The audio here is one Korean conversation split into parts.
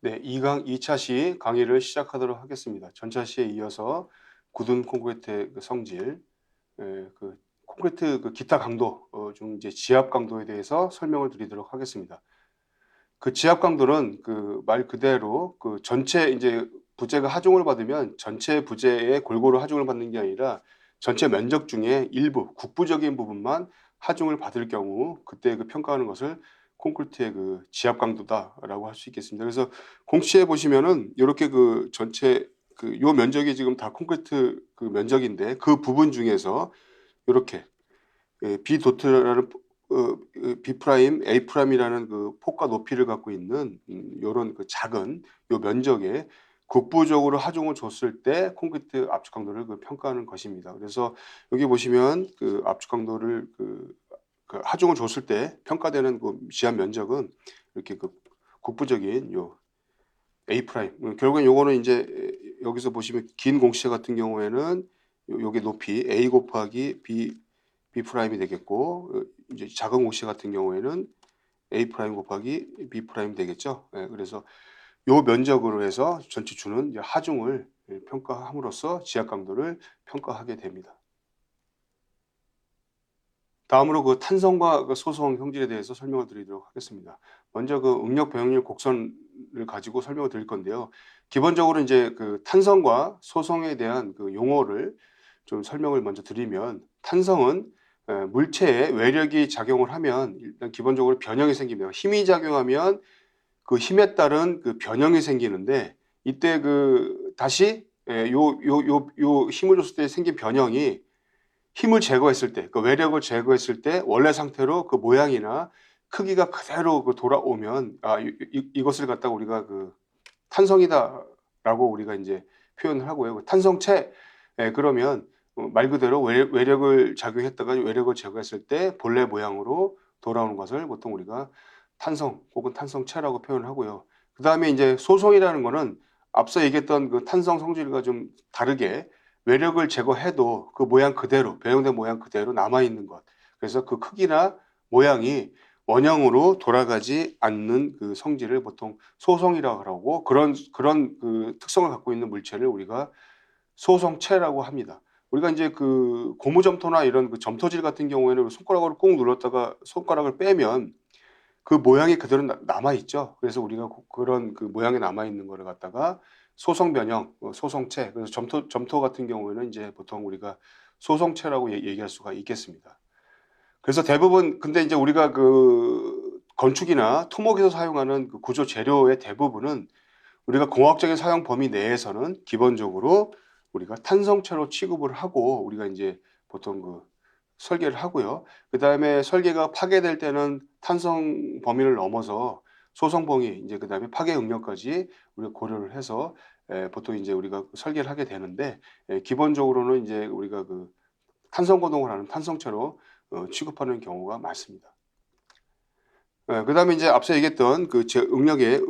네, 2강 2차 시 강의를 시작하도록 하겠습니다. 전차 시에 이어서 굳은 콘크리트의 그 성질, 콘크리트 기타 강도 중 이제 지압 강도에 대해서 설명을 드리도록 하겠습니다. 그 지압 강도는 그 말 그대로 그 전체 이제 부재가 하중을 받으면 전체 부재에 골고루 하중을 받는 게 아니라 전체 면적 중에 일부 국부적인 부분만 하중을 받을 경우 그때 그 평가하는 것을 콘크리트의 그 지압 강도다라고 할 수 있겠습니다. 그래서 공시에 보시면은 요렇게 그 전체 그 요 면적이 지금 다 콘크리트 그 면적인데 그 부분 중에서 요렇게 B 도트라는 B 프라임, A 프라임이라는 그 폭과 높이를 갖고 있는 요런 그 작은 요 면적에 국부적으로 하중을 줬을 때 콘크리트 압축 강도를 그 평가하는 것입니다. 그래서 여기 보시면 그 압축 강도를 그 하중을 줬을 때 평가되는 그 지압 면적은 이렇게 그 국부적인 요 A 프라임. 결국엔 요거는 이제 여기서 보시면 긴 공시체 같은 경우에는 요게 높이 A 곱하기 B 프라임이 되겠고 이제 작은 공시체 같은 경우에는 A 프라임 곱하기 B 프라임 되겠죠. 예, 그래서 요 면적으로 해서 전체 주는 이제 하중을 평가함으로써 지압 강도를 평가하게 됩니다. 다음으로 그 탄성과 그 소성 성질에 대해서 설명을 드리도록 하겠습니다. 먼저 그 응력 변형률 곡선을 가지고 설명을 드릴 건데요. 기본적으로 이제 그 탄성과 소성에 대한 그 용어를 좀 설명을 먼저 드리면 탄성은 물체에 외력이 작용을 하면 일단 기본적으로 변형이 생깁니다. 힘이 작용하면 그 힘에 따른 그 변형이 생기는데 이때 그 다시 요 힘을 줬을 때 생긴 변형이 힘을 제거했을 때, 그 외력을 제거했을 때 원래 상태로 그 모양이나 크기가 그대로 그 돌아오면 이것을 갖다가 우리가 그 탄성이다라고 우리가 이제 표현을 하고요. 그 탄성체 그러면 말 그대로 외력을 작용했다가 외력을 제거했을 때 본래 모양으로 돌아오는 것을 보통 우리가 탄성 혹은 탄성체라고 표현을 하고요. 그 다음에 이제 소성이라는 거는 앞서 얘기했던 그 탄성 성질과 좀 다르게 외력을 제거해도 그 모양 그대로 변형된 모양 그대로 남아있는 것. 그래서 그 크기나 모양이 원형으로 돌아가지 않는 그 성질을 보통 소성이라고 하고 그런 그 특성을 갖고 있는 물체를 우리가 소성체라고 합니다. 우리가 이제 그 고무점토나 이런 그 점토질 같은 경우에는 손가락으로 꾹 눌렀다가 손가락을 빼면 그 모양이 그대로 남아 있죠. 그래서 우리가 그런 그 모양이 남아 있는 거를 갖다가 소성 변형, 소성체. 그래서 점토 같은 경우에는 이제 보통 우리가 소성체라고 얘기할 수가 있겠습니다. 그래서 대부분 근데 이제 우리가 그 건축이나 토목에서 사용하는 그 구조 재료의 대부분은 우리가 공학적인 사용 범위 내에서는 기본적으로 우리가 탄성체로 취급을 하고 우리가 이제 보통 그 설계를 하고요. 그다음에 설계가 파괴될 때는 탄성 범위를 넘어서 소성 범위 이제 그다음에 파괴 응력까지 우리가 고려를 해서 보통 이제 우리가 설계를 하게 되는데 기본적으로는 이제 우리가 그 탄성 고동을 하는 탄성체로 취급하는 경우가 많습니다. 그다음에 이제 앞서 얘기했던 그 응력의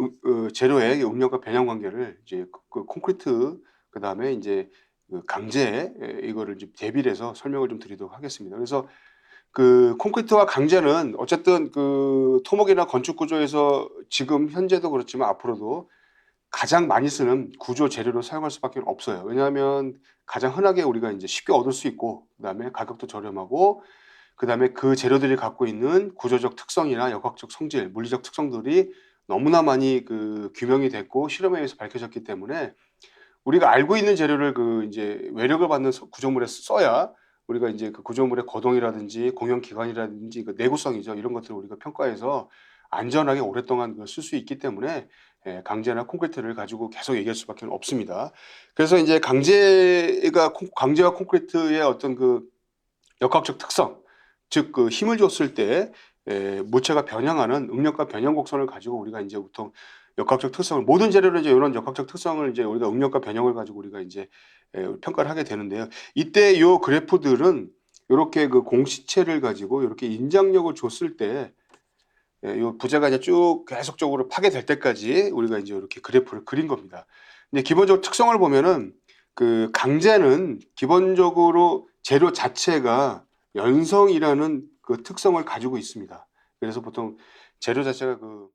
재료의 응력과 변형 관계를 이제 그 콘크리트 그다음에 이제 그 강제 이거를 좀 대비를 해서 설명을 좀 드리도록 하겠습니다. 그래서 그 콘크리트와 강제는 어쨌든 그 토목이나 건축 구조에서 지금 현재도 그렇지만 앞으로도 가장 많이 쓰는 구조 재료로 사용할 수밖에 없어요. 왜냐하면 가장 흔하게 우리가 이제 쉽게 얻을 수 있고 그다음에 가격도 저렴하고 그다음에 그 재료들이 갖고 있는 구조적 특성이나 역학적 성질, 물리적 특성들이 너무나 많이 그 규명이 됐고 실험에 의해서 밝혀졌기 때문에 우리가 알고 있는 재료를 그 이제 외력을 받는 구조물에 써야 우리가 이제 그 구조물의 거동이라든지 공용 기관이라든지 그 내구성이죠. 이런 것들을 우리가 평가해서 안전하게 오랫동안 쓸 수 있기 때문에 강제나 콘크리트를 가지고 계속 얘기할 수밖에 없습니다. 그래서 이제 강제와 콘크리트의 어떤 그 역학적 특성, 즉 그 힘을 줬을 때 물체가 변형하는 응력과 변형 곡선을 가지고 우리가 이제 보통 역학적 특성을 모든 재료는 이제 이런 역학적 특성을 이제 우리가 응력과 변형을 가지고 우리가 이제 평가를 하게 되는데요. 이때 요 그래프들은 요렇게 그 공시체를 가지고 요렇게 인장력을 줬을 때 요 부재가 이제 쭉 계속적으로 파괴될 때까지 우리가 이제 이렇게 그래프를 그린 겁니다. 근데 기본적으로 특성을 보면은 그 강제는 기본적으로 재료 자체가 연성이라는 그 특성을 가지고 있습니다. 그래서 보통 재료 자체가 그